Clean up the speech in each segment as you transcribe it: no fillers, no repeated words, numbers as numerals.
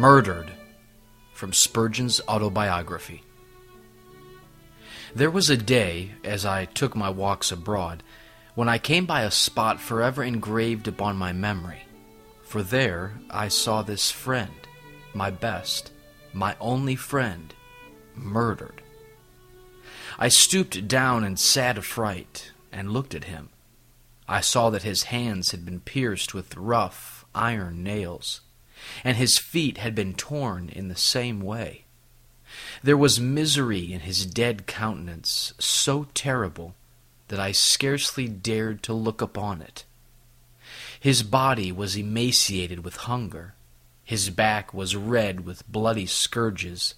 Murdered, from Spurgeon's autobiography. There was a day, as I took my walks abroad, when I came by a spot forever engraved upon my memory. For there I saw this friend, my best, my only friend, murdered. I stooped down in sad affright, and looked at him. I saw that his hands had been pierced with rough iron nails, and his feet had been torn in the same way. There was misery in his dead countenance so terrible that I scarcely dared to look upon it. His body was emaciated with hunger, his back was red with bloody scourges,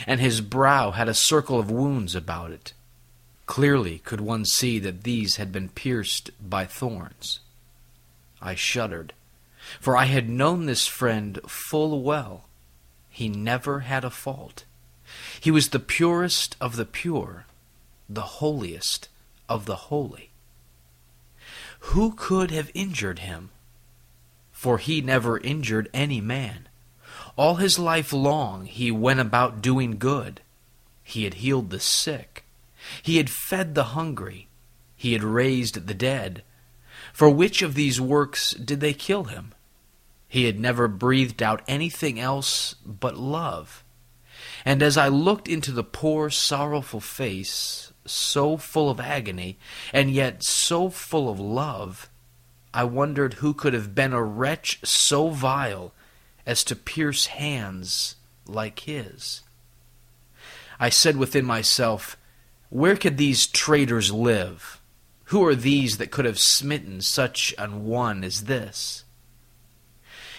and his brow had a circle of wounds about it. Clearly could one see that these had been pierced by thorns. I shuddered, for I had known this friend full well. He never had a fault. He was the purest of the pure, the holiest of the holy. Who could have injured him? For he never injured any man. All his life long he went about doing good. He had healed the sick. He had fed the hungry. He had raised the dead. For which of these works did they kill him? He had never breathed out anything else but love. And as I looked into the poor, sorrowful face, so full of agony, and yet so full of love, I wondered who could have been a wretch so vile as to pierce hands like his. I said within myself, where could these traitors live? Who are these that could have smitten such an one as this?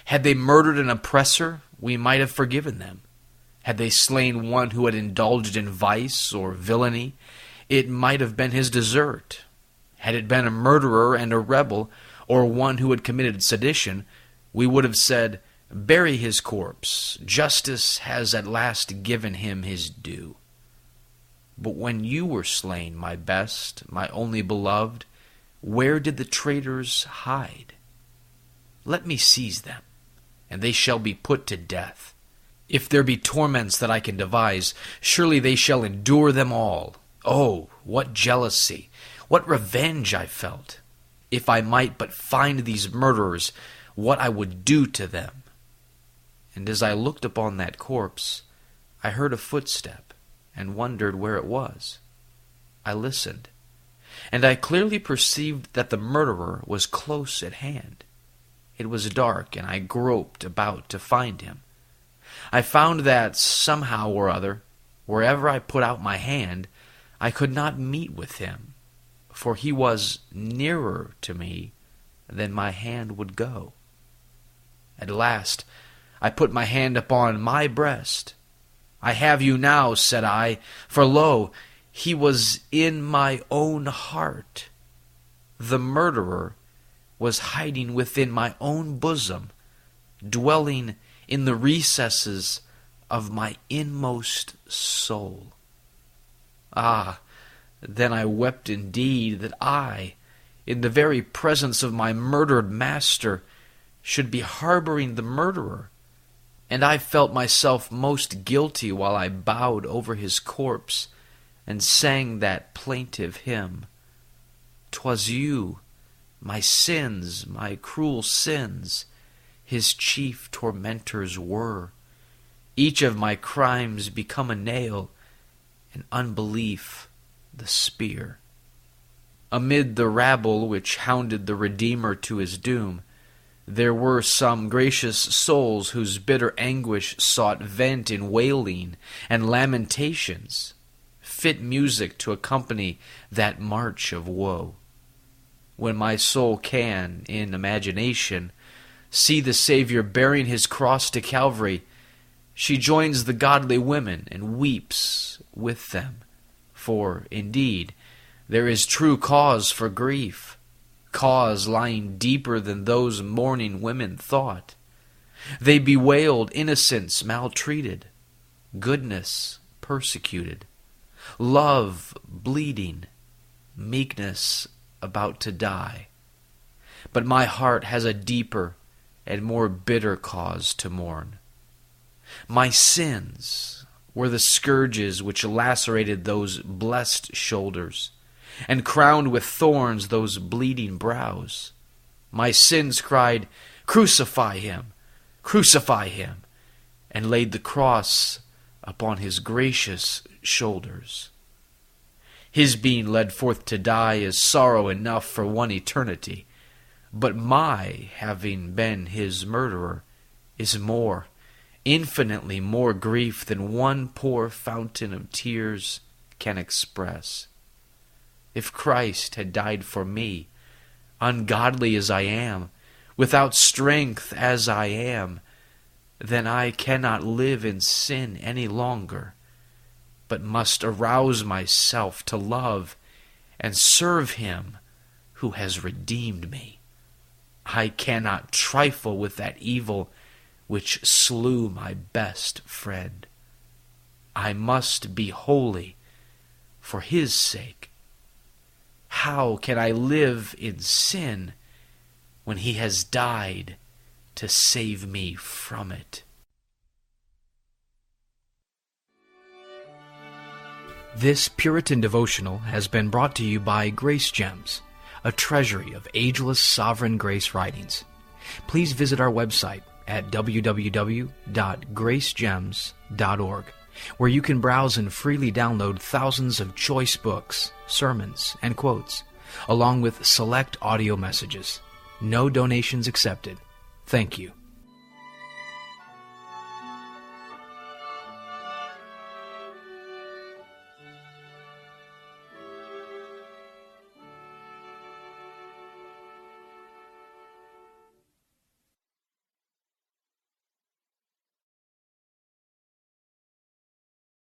Had they murdered an oppressor, we might have forgiven them. Had they slain one who had indulged in vice or villainy, it might have been his desert. Had it been a murderer and a rebel, or one who had committed sedition, we would have said, bury his corpse. Justice has at last given him his due. But when you were slain, my best, my only beloved, where did the traitors hide? Let me seize them, and they shall be put to death. If there be torments that I can devise, surely they shall endure them all. Oh, what jealousy, what revenge I felt! If I might but find these murderers, what I would do to them! And as I looked upon that corpse, I heard a footstep, and wondered where it was. I listened, and I clearly perceived that the murderer was close at hand. It was dark, and I groped about to find him. I found that, somehow or other, wherever I put out my hand, I could not meet with him, for he was nearer to me than my hand would go. At last I put my hand upon my breast. I have you now, said I, for lo, he was in my own heart. The murderer was hiding within my own bosom, dwelling in the recesses of my inmost soul. Ah, then I wept indeed that I, in the very presence of my murdered master, should be harboring the murderer, and I felt myself most guilty while I bowed over his corpse and sang that plaintive hymn. 'Twas you, my sins, my cruel sins, his chief tormentors were. Each of my crimes become a nail, and unbelief the spear. Amid the rabble which hounded the Redeemer to his doom, there were some gracious souls whose bitter anguish sought vent in wailing and lamentations, fit music to accompany that march of woe. When my soul can, in imagination, see the Savior bearing his cross to Calvary, she joins the godly women and weeps with them. For, indeed, there is true cause for grief, cause lying deeper than those mourning women thought. They bewailed innocence maltreated, goodness persecuted, love bleeding, meekness about to die. But my heart has a deeper and more bitter cause to mourn. My sins were the scourges which lacerated those blessed shoulders, and crowned with thorns those bleeding brows. My sins cried, "Crucify him, crucify him," and laid the cross upon his gracious shoulders. His being led forth to die is sorrow enough for one eternity, but my having been his murderer is more, infinitely more grief than one poor fountain of tears can express. If Christ had died for me, ungodly as I am, without strength as I am, then I cannot live in sin any longer, but must arouse myself to love and serve him who has redeemed me. I cannot trifle with that evil which slew my best friend. I must be holy for his sake. How can I live in sin when he has died to save me from it? This Puritan devotional has been brought to you by Grace Gems, a treasury of ageless sovereign grace writings. Please visit our website at www.gracegems.org, where you can browse and freely download thousands of choice books, sermons, and quotes, along with select audio messages. No donations accepted. Thank you.